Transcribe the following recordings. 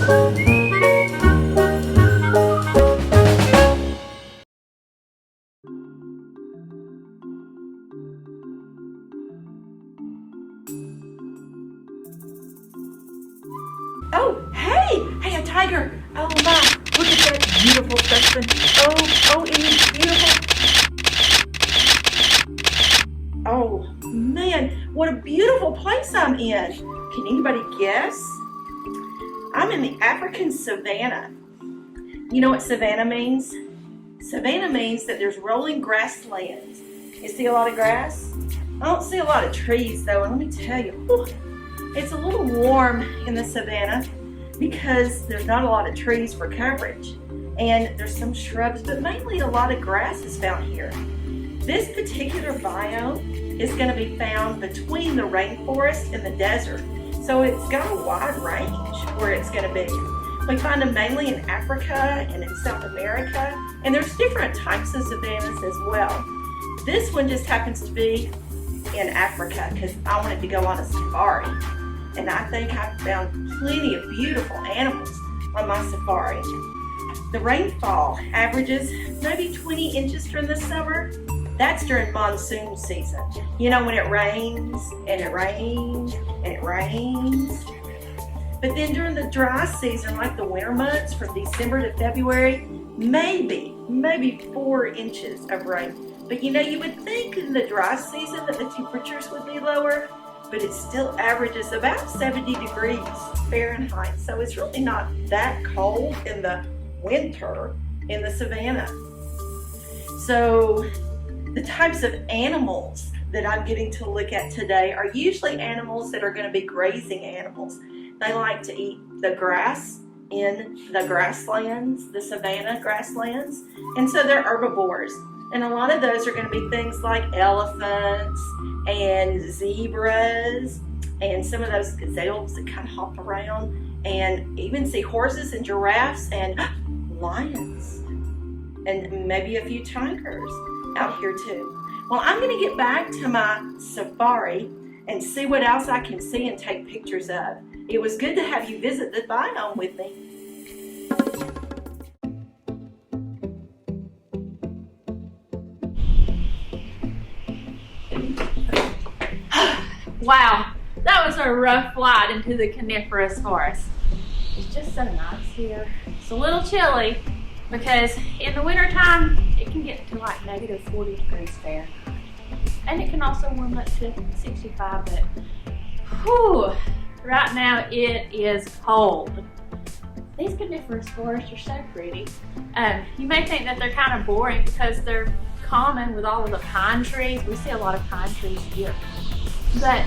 Oh, hey, a tiger. Oh my, look at that beautiful specimen. Oh, isn't it beautiful? Oh man, what a beautiful place I'm in. Can anybody guess? I'm in the African savanna. You know what savanna means? Savanna means that there's rolling grasslands. You see a lot of grass? I don't see a lot of trees though, and let me tell you, whew, it's a little warm in the savanna because there's not a lot of trees for coverage. And there's some shrubs, but mainly a lot of grass is found here. This particular biome is going to be found between the rainforest and the desert. So it's got a wide range where it's going to be. We find them mainly in Africa and in South America, and there's different types of savannas as well. This one just happens to be in Africa because I wanted to go on a safari. And I think I found plenty of beautiful animals on my safari. The rainfall averages maybe 20 inches during the summer. That's during monsoon season. You know, when it rains and it rains and it rains. But then during the dry season, like the winter months from December to February, maybe 4 inches of rain. But you know, you would think in the dry season that the temperatures would be lower, but it still averages about 70 degrees Fahrenheit. So it's really not that cold in the winter in the savanna. So the types of animals that I'm getting to look at today are usually animals that are going to be grazing animals. They like to eat the grass in the grasslands, the savanna grasslands, and so they're herbivores. And a lot of those are going to be things like elephants and zebras and some of those gazelles that kind of hop around, and even see horses and giraffes and lions and maybe a few tigers out here too. Well, I'm going to get back to my safari and see what else I can see and take pictures of. It was good to have you visit the biome with me. Wow, that was a rough flight into the Coniferous Forest. It's just so nice here. It's a little chilly because in the wintertime it can get to like negative 40 degrees Fahrenheit. And it can also warm up to 65, but whew, right now it is cold. These coniferous forests are so pretty. You may think that they're kind of boring because they're common with all of the pine trees. We see a lot of pine trees here, but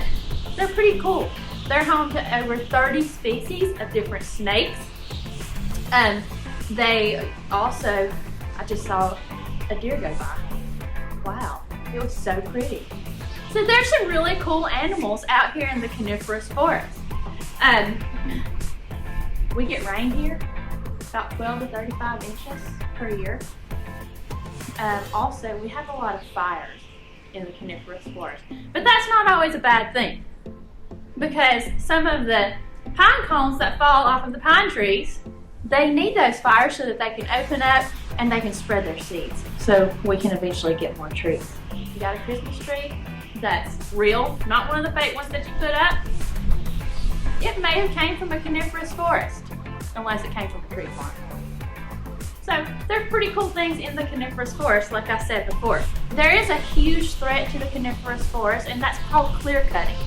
they're pretty cool. They're home to over 30 species of different snakes. They also, I just saw a deer go by. Wow, it was so pretty. So there's some really cool animals out here in the Coniferous Forest. We get rain here, about 12 to 35 inches per year. Also, we have a lot of fires in the Coniferous Forest, but that's not always a bad thing because some of the pine cones that fall off of the pine trees, they need those fires so that they can open up and they can spread their seeds so we can eventually get more trees. You got a Christmas tree that's real, not one of the fake ones that you put up. It may have came from a coniferous forest, unless it came from a tree farm. So there's pretty cool things in the coniferous forest, like I said before. There is a huge threat to the coniferous forest, and that's called clear cutting.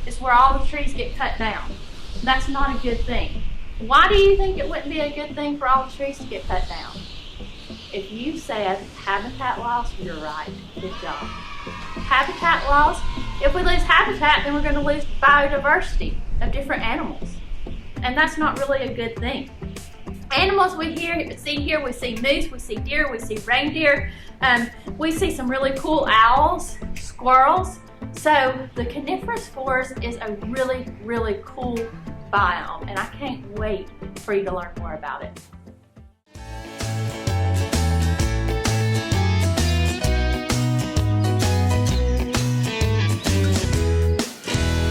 It's where all the trees get cut down. That's not a good thing. Why do you think it wouldn't be a good thing for all the trees to get cut down? If you said habitat loss, you're right. Good job. Habitat loss, if we lose habitat, then we're going to lose biodiversity of different animals. And that's not really a good thing. Animals we see here, we see moose, we see deer, we see reindeer, we see some really cool owls, squirrels. So the coniferous forest is a really, really cool biome, and I can't wait for you to learn more about it.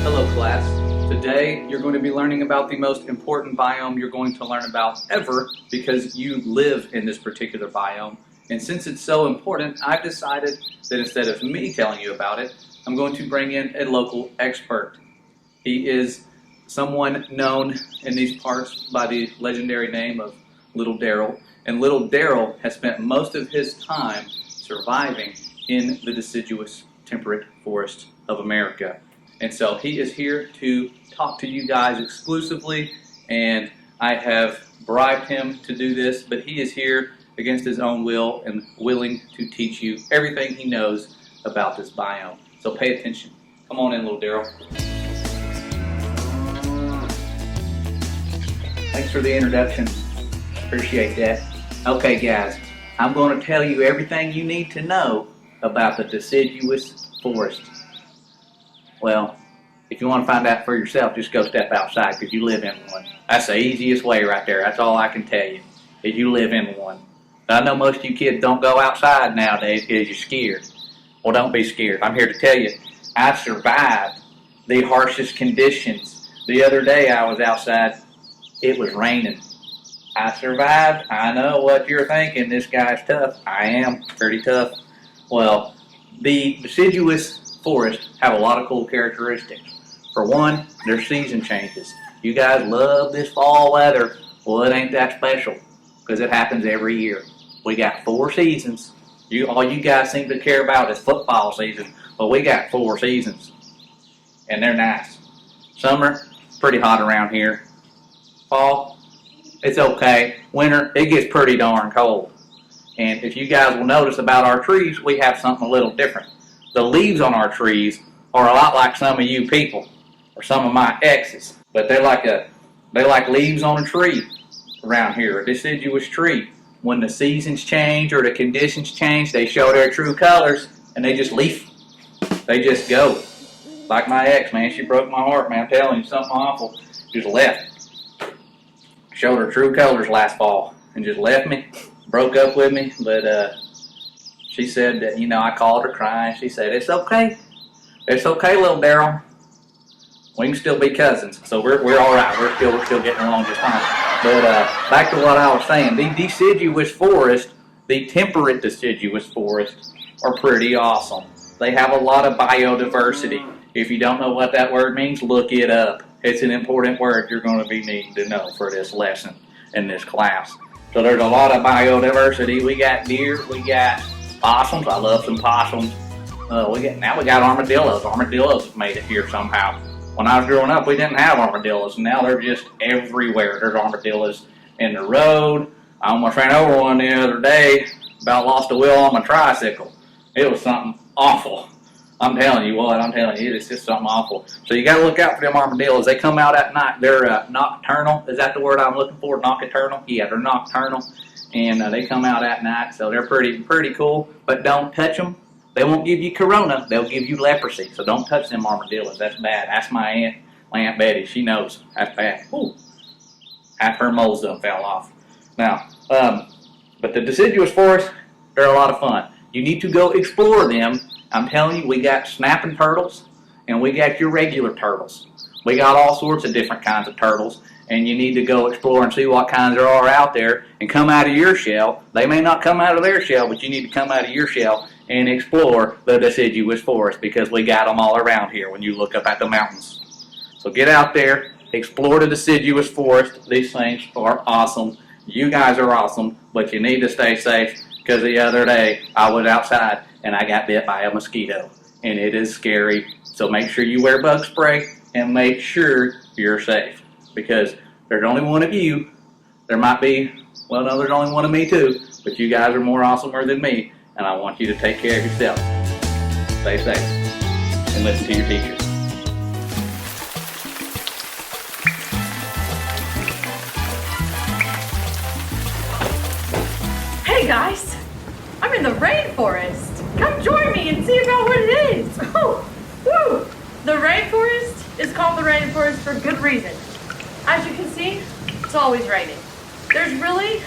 Hello class, Today, you're going to be learning about the most important biome you're going to learn about ever because you live in this particular biome. And since it's so important, I've decided that instead of me telling you about it, I'm going to bring in a local expert. He is someone known in these parts by the legendary name of Little Daryl. And Little Daryl has spent most of his time surviving in the deciduous temperate forest of America. And so he is here to talk to you guys exclusively, and I have bribed him to do this, but he is here against his own will and willing to teach you everything he knows about this biome. So pay attention. Come on in, Little Daryl. Thanks for the introduction. Appreciate that. Okay, guys, I'm going to tell you everything you need to know about the deciduous forest. Well, if you want to find out for yourself, just go step outside because you live in one. That's the easiest way right there. That's all I can tell you, is you live in one. I know most of you kids don't go outside nowadays because you're scared. Well, don't be scared. I'm here to tell you, I survived the harshest conditions. The other day I was outside, it was raining. I survived. I know what you're thinking, this guy's tough. I am pretty tough. Well, the deciduous forests have a lot of cool characteristics. For one, their season changes. You guys love this fall weather. Well, it ain't that special because it happens every year. We got 4 seasons. All you guys seem to care about is football season. Well, we got 4 seasons, and they're nice. Summer, pretty hot around here. Fall, it's okay. Winter, it gets pretty darn cold. And if you guys will notice about our trees, we have something a little different. The leaves on our trees are a lot like some of you people, or some of my exes, but they're like leaves on a tree around here, a deciduous tree. When the seasons change or the conditions change, they show their true colors, and they just leaf. They just go. Like my ex, man, she broke my heart, man. I'm telling you, something awful. Just left. Showed her true colors last fall, and just left me. Broke up with me, but she said that, I called her crying. She said, it's okay. It's okay, Little Daryl. We can still be cousins, so we're all right. We're still getting along just fine. But back to what I was saying, the deciduous forest, the temperate deciduous forest, are pretty awesome. They have a lot of biodiversity. If you don't know what that word means, look it up. It's an important word you're going to be needing to know for this lesson in this class. So there's a lot of biodiversity. We got deer, we got possums. I love some possums. We got armadillos. Armadillos have made it here somehow. When I was growing up, we didn't have armadillos, and now they're just everywhere. There's armadillos in the road. I almost ran over one the other day, about lost a wheel on my tricycle. It was something awful. I'm telling you what, it's just something awful. So you got to look out for them armadillos. They come out at night. They're nocturnal. Is that the word I'm looking for? Nocturnal? Yeah, they're nocturnal, and they come out at night, so they're pretty cool. But don't touch them. They won't give you corona. They'll give you leprosy. So don't touch them armadillos. That's bad. That's my Aunt Betty. She knows. That's bad. Ooh. Half her moles done fell off. Now, but the deciduous forests, they're a lot of fun. You need to go explore them. I'm telling you, we got snapping turtles, and we got your regular turtles. We got all sorts of different kinds of turtles, and you need to go explore and see what kinds there are out there and come out of your shell. They may not come out of their shell, but you need to come out of your shell and explore the deciduous forest because we got them all around here when you look up at the mountains. So get out there, explore the deciduous forest. These things are awesome. You guys are awesome, but you need to stay safe because the other day I was outside and I got bit by a mosquito, and it is scary. So make sure you wear bug spray and make sure you're safe because there's only one of you. There might be, well, no, there's only one of me too, but you guys are more awesomer than me. And I want you to take care of yourself. Stay safe. And listen to your teachers. Hey guys, I'm in the rainforest. Come join me and see about what it is. Oh, woo! The rainforest is called the rainforest for good reason. As you can see, it's always raining. There's really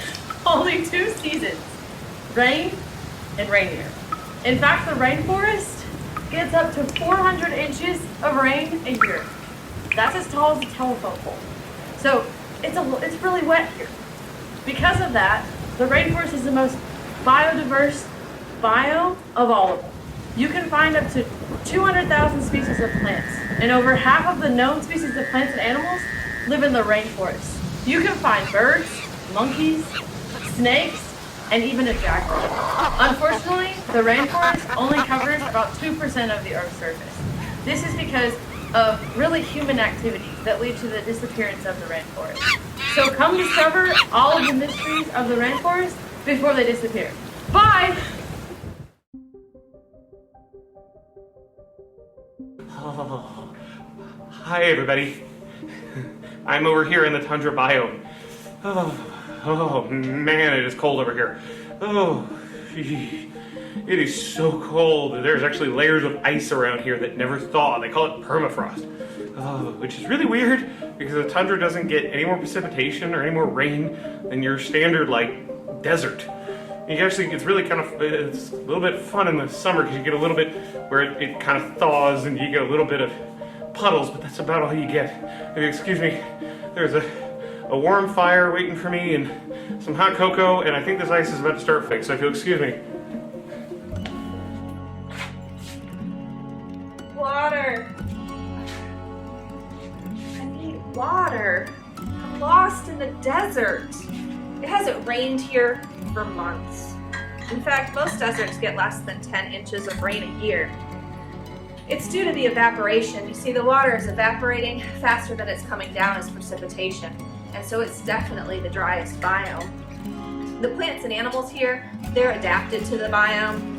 only 2 seasons, rain and rainier. In fact, the rainforest gets up to 400 inches of rain a year. That's as tall as a telephone pole. So it's really wet here. Because of that, the rainforest is the most biodiverse biome of all of them. You can find up to 200,000 species of plants, and over half of the known species of plants and animals live in the rainforest. You can find birds, monkeys, snakes, and even a jaguar. Unfortunately, the rainforest only covers about 2% of the Earth's surface. This is because of really human activities that lead to the disappearance of the rainforest. So come discover all of the mysteries of the rainforest before they disappear. Bye! Oh, hi everybody. I'm over here in the Tundra biome. Oh man, it is cold over here. Oh, it is so cold. There's actually layers of ice around here that never thaw. They call it permafrost, which is really weird because the tundra doesn't get any more precipitation or any more rain than your standard like desert. It's really it's a little bit fun in the summer because you get a little bit where it kind of thaws and you get a little bit of puddles, but that's about all you get. If you excuse me, there's a warm fire waiting for me and some hot cocoa, and I think this ice is about to start fixed, so if you'll excuse me. Water. I need water. I'm lost in the desert. It hasn't rained here for months. In fact, most deserts get less than 10 inches of rain a year. It's due to the evaporation. You see, the water is evaporating faster than it's coming down as precipitation, and so it's definitely the driest biome. The plants and animals here, they're adapted to the biome.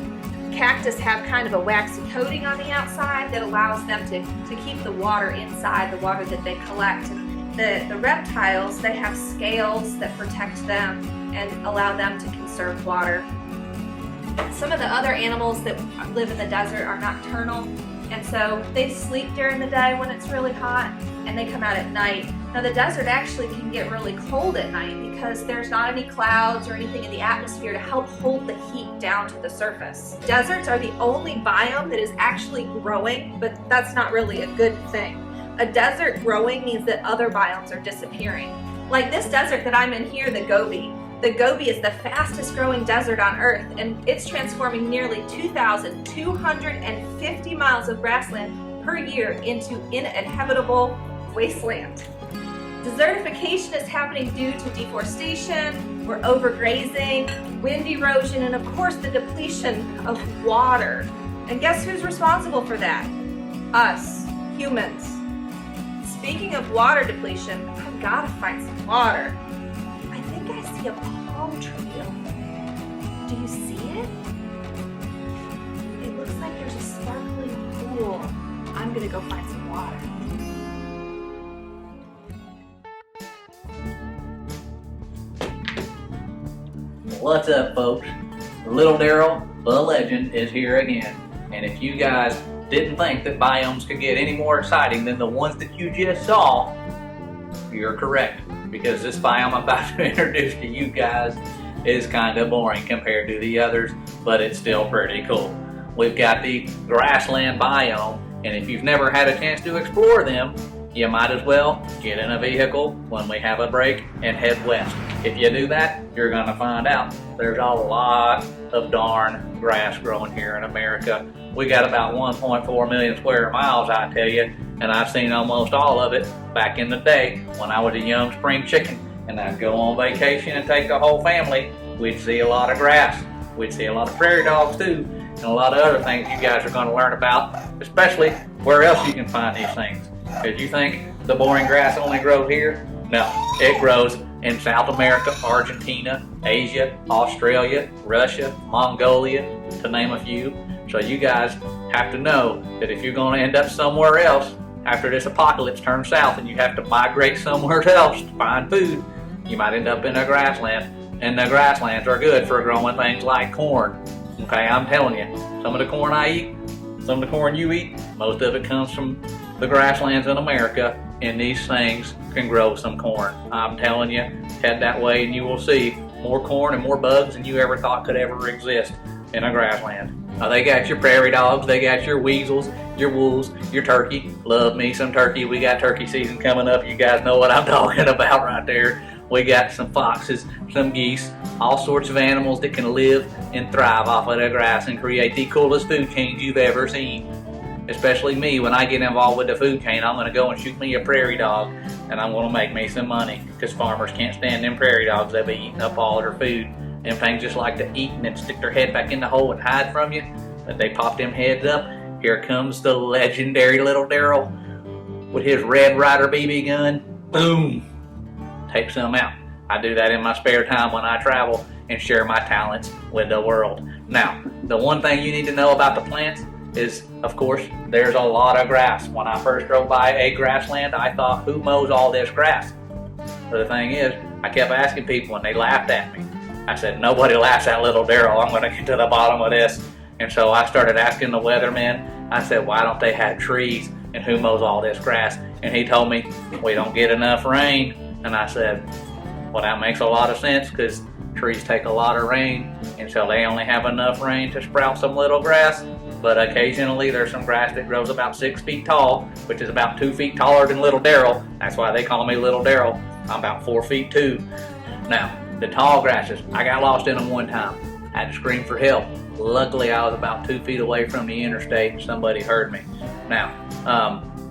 Cactus have kind of a waxy coating on the outside that allows them to keep the water inside, the water that they collect. The reptiles, they have scales that protect them and allow them to conserve water. Some of the other animals that live in the desert are nocturnal, and so they sleep during the day when it's really hot, and they come out at night. Now the desert actually can get really cold at night because there's not any clouds or anything in the atmosphere to help hold the heat down to the surface. Deserts are the only biome that is actually growing, but that's not really a good thing. A desert growing means that other biomes are disappearing. Like this desert that I'm in here, the Gobi. The Gobi is the fastest growing desert on Earth, and it's transforming nearly 2,250 miles of grassland per year into inhabitable wasteland. Desertification is happening due to deforestation, or overgrazing, wind erosion, and of course the depletion of water. And guess who's responsible for that? Us, humans. Speaking of water depletion, I've got to find some water. I think I see a palm tree over there. Do you see it? It looks like there's a sparkling pool. I'm gonna go find some water. What's up, folks? Little Daryl, the legend, is here again. And if you guys didn't think that biomes could get any more exciting than the ones that you just saw, you're correct. Because this biome I'm about to introduce to you guys is kind of boring compared to the others, but it's still pretty cool. We've got the grassland biome, and if you've never had a chance to explore them, you might as well get in a vehicle when we have a break and head west. If you do that, you're gonna find out there's a lot of darn grass growing here in America. We got about 1.4 million square miles, I tell you, and I've seen almost all of it back in the day when I was a young spring chicken and I'd go on vacation and take the whole family. We'd see a lot of grass. We'd see a lot of prairie dogs too, and a lot of other things you guys are going to learn about, especially where else you can find these things. Did you think the boring grass only grows here? No, it grows in South America, Argentina, Asia, Australia, Russia, Mongolia, to name a few. So you guys have to know that if you're going to end up somewhere else after this apocalypse turns south and you have to migrate somewhere else to find food, you might end up in a grassland. And the grasslands are good for growing things like corn. Okay, I'm telling you, some of the corn I eat, some of the corn you eat, most of it comes from the grasslands in America, and these things can grow some corn. I'm telling you, head that way and you will see more corn and more bugs than you ever thought could ever exist in a grassland. They got your prairie dogs, they got your weasels, your wolves, your turkey. Love me some turkey. We got turkey season coming up. You guys know what I'm talking about right there. We got some foxes, some geese, all sorts of animals that can live and thrive off of the grass and create the coolest food chains you've ever seen. Especially me, when I get involved with the food chain, I'm gonna go and shoot me a prairie dog and I'm gonna make me some money, because farmers can't stand them prairie dogs. They be eating up all their food. Them things just like to eat and then stick their head back in the hole and hide from you. But they pop them heads up. Here comes the legendary Little Daryl with his Red Ryder BB gun. Boom! Take some out. I do that in my spare time when I travel and share my talents with the world. Now, the one thing you need to know about the plants is, of course, there's a lot of grass. When I first drove by a grassland, I thought, who mows all this grass? But the thing is, I kept asking people and they laughed at me. I said, nobody laughs at Little Daryl. I'm going to get to the bottom of this. And so I started asking the weatherman. I said, why don't they have trees, and who mows all this grass? And he told me, we don't get enough rain. And I said, well, that makes a lot of sense, because trees take a lot of rain, and so they only have enough rain to sprout some little grass. But occasionally there's some grass that grows about 6 feet tall, which is about 2 feet taller than Little Daryl. That's why they call me Little Daryl. I'm about 4 feet 2. Now, the tall grasses, I got lost in them one time. I had to scream for help. Luckily, I was about 2 feet away from the interstate and somebody heard me. Now,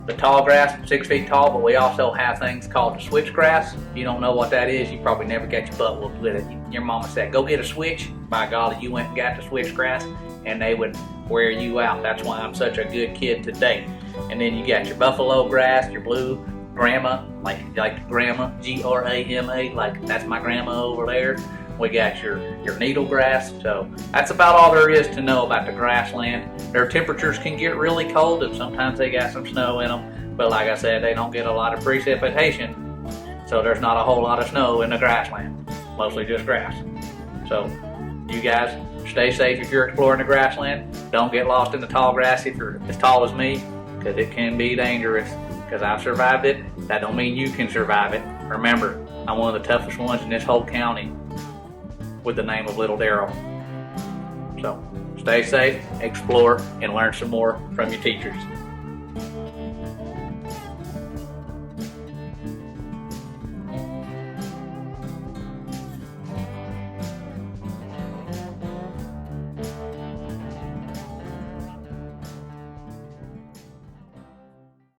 the tall grass, 6 feet tall, but we also have things called the switchgrass. If you don't know what that is, you probably never got your butt whooped with it. Your mama said, go get a switch. By golly, you went and got the switchgrass, and they would wear you out. That's why I'm such a good kid today. And then you got your buffalo grass, your blue grandma, like grandma, Grama, like that's my grandma over there. We got your needle grass. So that's about all there is to know about the grassland. Their temperatures can get really cold, and sometimes they got some snow in them. But like I said, they don't get a lot of precipitation, so there's not a whole lot of snow in the grassland. Mostly just grass. So you guys stay safe if you're exploring the grassland. Don't get lost in the tall grass if you're as tall as me, because it can be dangerous. Because I've survived it, that don't mean you can survive it. Remember, I'm one of the toughest ones in this whole county, with the name of Little Daryl. So stay safe, explore, and learn some more from your teachers.